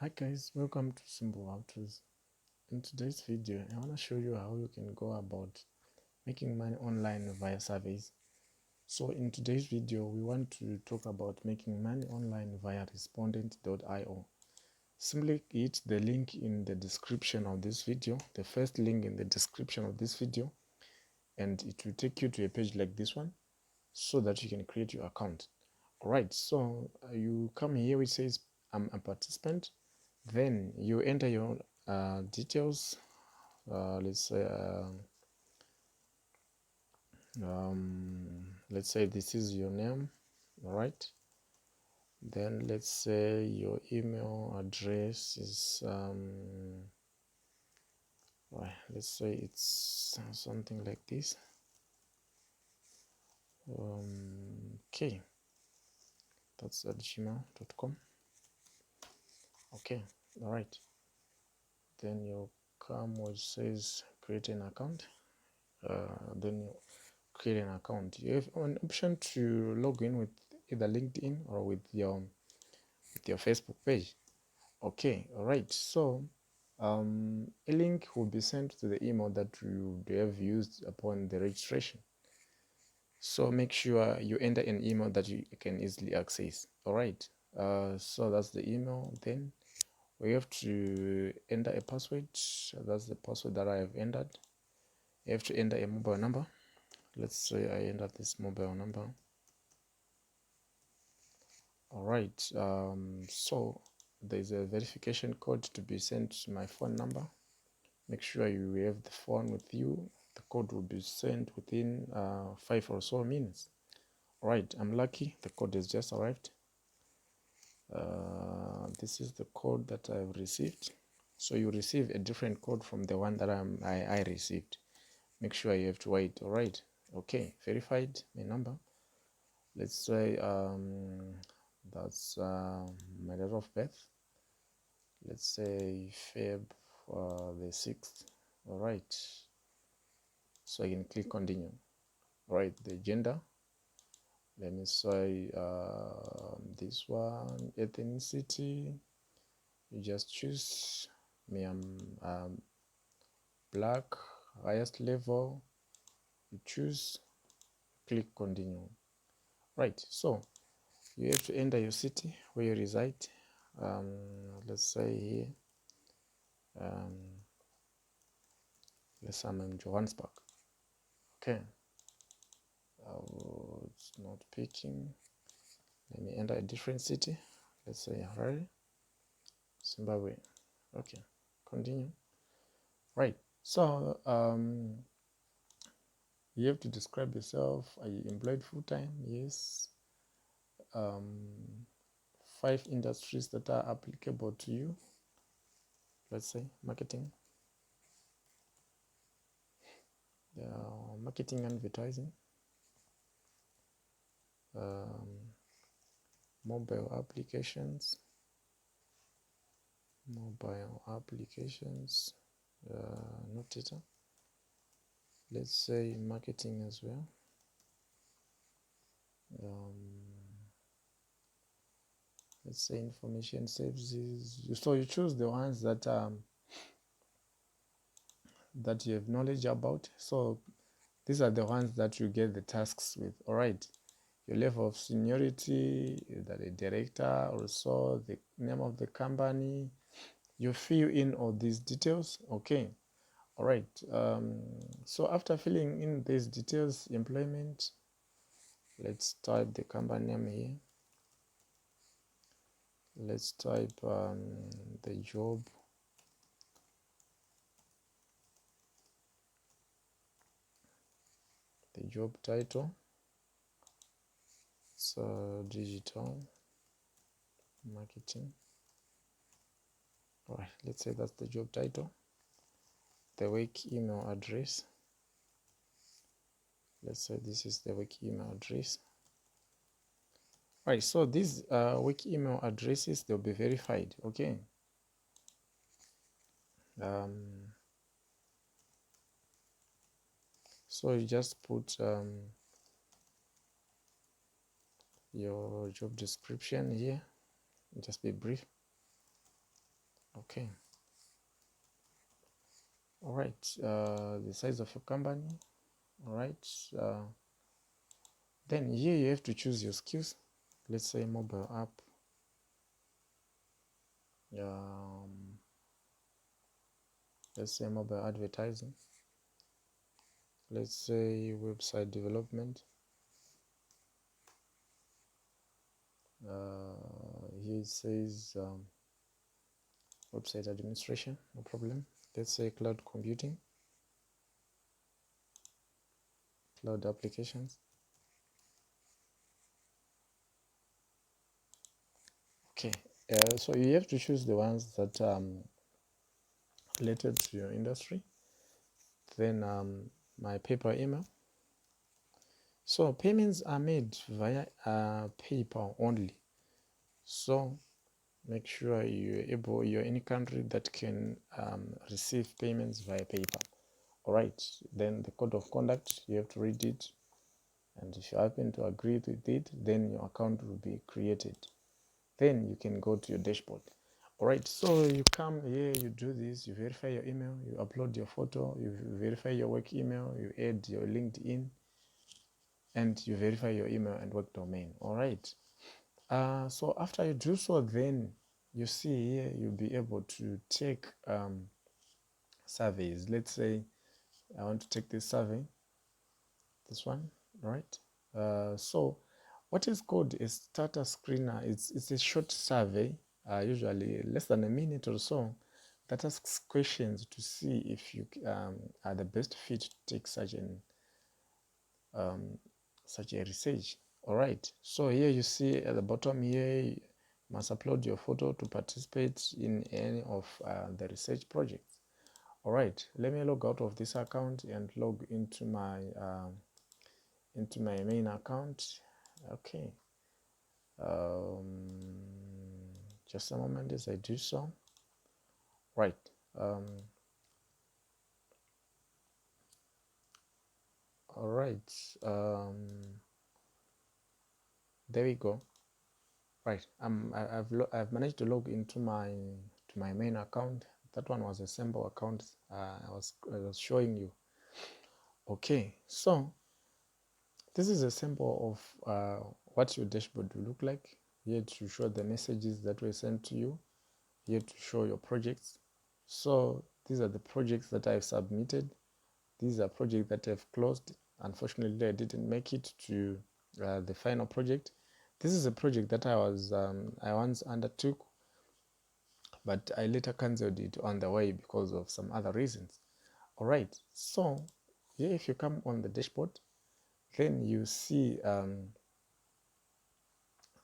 Hi guys, welcome to Simple How To's. In today's video, I want to show you how you can go about making money online via surveys. So in today's video, we want to talk about making money online via Respondent.io. Simply hit the link in the description of this video, the first link in the description of this video, and it will take you to a page like this one so that you can create your account. Alright, so you come here which says I'm a participant. Then you enter your details. Let's say this is your name. All right, then let's say your email address is let's say it's something like this. Okay, that's at gmail.com. Okay, all right, then you come which says create an account. Then you create an account. You have an option to log in with either LinkedIn or with your Facebook page. Okay, all right, so a link will be sent to the email that you have used upon the registration. So make sure you enter an email that you can easily access. All right, so that's the email. Then we have to enter a password. That's the password that I have entered. You have to enter a mobile number. Let's say I enter this mobile number. All right, so there's a verification code to be sent to my phone number. Make sure you have the phone with you. The code will be sent within 5 or so minutes. All right, I'm lucky the code has just arrived. This is the code that I've received. So you receive a different code from the one that I received. Make sure you have to wait. All right, okay, verified my number. Let's say that's my date of birth. Let's say Feb the 6th. All right, so I can click continue. All right, the gender, let me say this one. Ethnicity, you just choose me. I'm black. Highest level, you choose, click continue. Right, so you have to enter your city where you reside. Let's say here let's say I'm in Johannesburg. Okay, it's not picking. Let me enter a different city. Let's say Harare, Zimbabwe. Okay, continue. Right, so you have to describe yourself. Are you employed full-time? Yes. 5 industries that are applicable to you. Let's say marketing, marketing and advertising, mobile applications, not data. Let's say marketing as well. Let's say information services. So you choose the ones that that you have knowledge about. So these are the ones that you get the tasks with. All right, your level of seniority, that a director, also the name of the company. You fill in all these details. Okay, all right, so after filling in these details, employment, let's type the company name here. Let's type the job title. So digital marketing. All right, let's say that's the job title. The work email address, let's say this is the work email address. All right, so these work email addresses, they'll be verified. Okay, so you just put your job description here. Just be brief. Okay. All right. The size of your company. All right. Then here you have to choose your skills. Let's say mobile app. Let's say mobile advertising. Let's say website development. Here it says website administration, no problem. Let's say cloud computing, cloud applications. Okay, so you have to choose the ones that related to your industry. Then my PayPal email. So payments are made via PayPal only. So make sure you're in a country that can receive payments via PayPal. All right, then the code of conduct, you have to read it, and if you happen to agree with it, then your account will be created. Then you can go to your dashboard. All right, so you come here, you do this, you verify your email, you upload your photo, you verify your work email, you add your LinkedIn, and you verify your email and work domain. All right, so after you do so, then you see here you'll be able to take surveys. Let's say I want to take this survey, this one, right? So what is called a starter screener, it's a short survey, usually less than a minute or so, that asks questions to see if you are the best fit to take such a research. All right, so here you see at the bottom here, you must upload your photo to participate in any of the research projects. All right, let me log out of this account and log into my main account. Okay, just a moment as I do so. Right, all right, there we go. Right, I've managed to log into my main account. That one was a sample account I was showing you. Okay, so this is a sample of what your dashboard will look like. Here to show the messages that were sent to you. Here to show your projects. So these are the projects that I've submitted. These are projects that I've closed. Unfortunately, I didn't make it to the final project. This is a project that I once undertook, but I later cancelled it on the way because of some other reasons. All right, so here if you come on the dashboard, then you see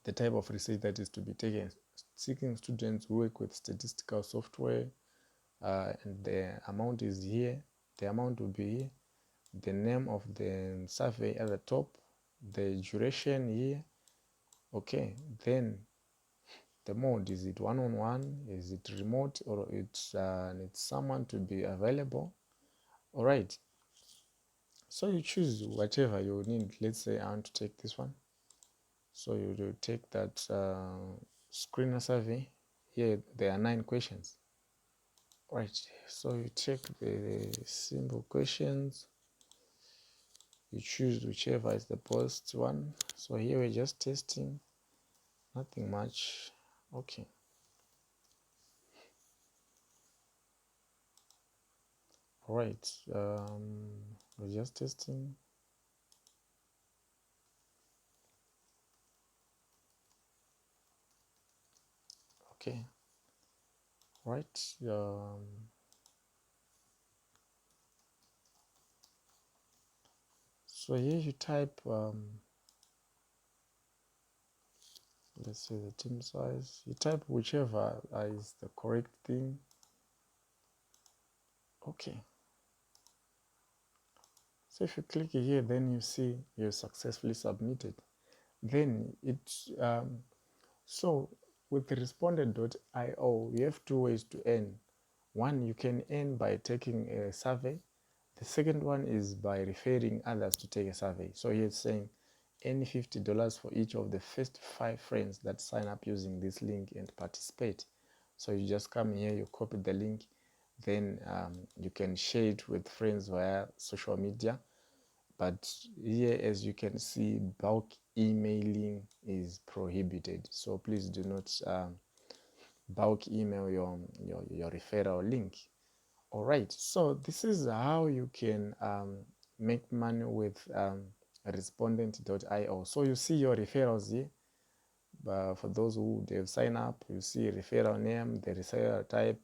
the type of research that is to be taken. Seeking students who work with statistical software, and the amount is here. The amount will be here. The name of the survey at the top, the duration here. Okay, then the mode, is it one-on-one, is it remote, or it's needs someone to be available. All right, so you choose whatever you need. Let's say I want to take this one, so you will take that screener survey. Here there are 9 questions. Right, so you check the simple questions, you choose whichever is the best one. So here we're just testing, nothing much. Okay, all right, we're just testing. Okay, right, so here you type let's say the team size. You type whichever is the correct thing. Okay, so if you click here, then you see you successfully submitted. Then it's so with Respondent.io, you have 2 ways to earn. One, you can earn by taking a survey. The second one is by referring others to take a survey. So here it's saying earn $50 for each of the first 5 friends that sign up using this link and participate. So you just come here, you copy the link, then you can share it with friends via social media. But here, as you can see, bulk emailing is prohibited. So please do not bulk email your referral link. All right, so this is how you can make money with Respondent.io. So you see your referrals here. But for those who have signed up, you see referral name, the referral type,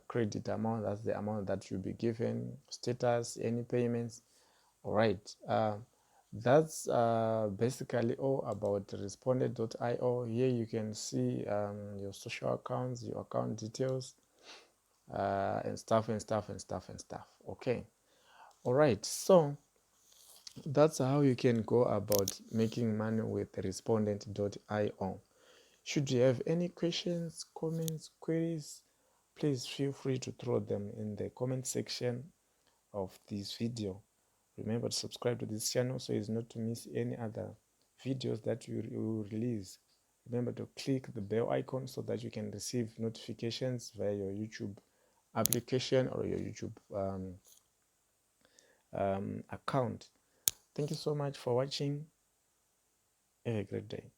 credit amount, that's the amount that you'll be given, status, any payments. All right, that's basically all about Respondent.io. Here you can see your social accounts, your account details, and stuff. Okay, all right, so that's how you can go about making money with Respondent.io. Should you have any questions, comments, queries, please feel free to throw them in the comment section of this video. Remember to subscribe to this channel so as not to miss any other videos that we will release. Remember to click the bell icon so that you can receive notifications via your YouTube application or your YouTube account. Thank you so much for watching. Have a great day.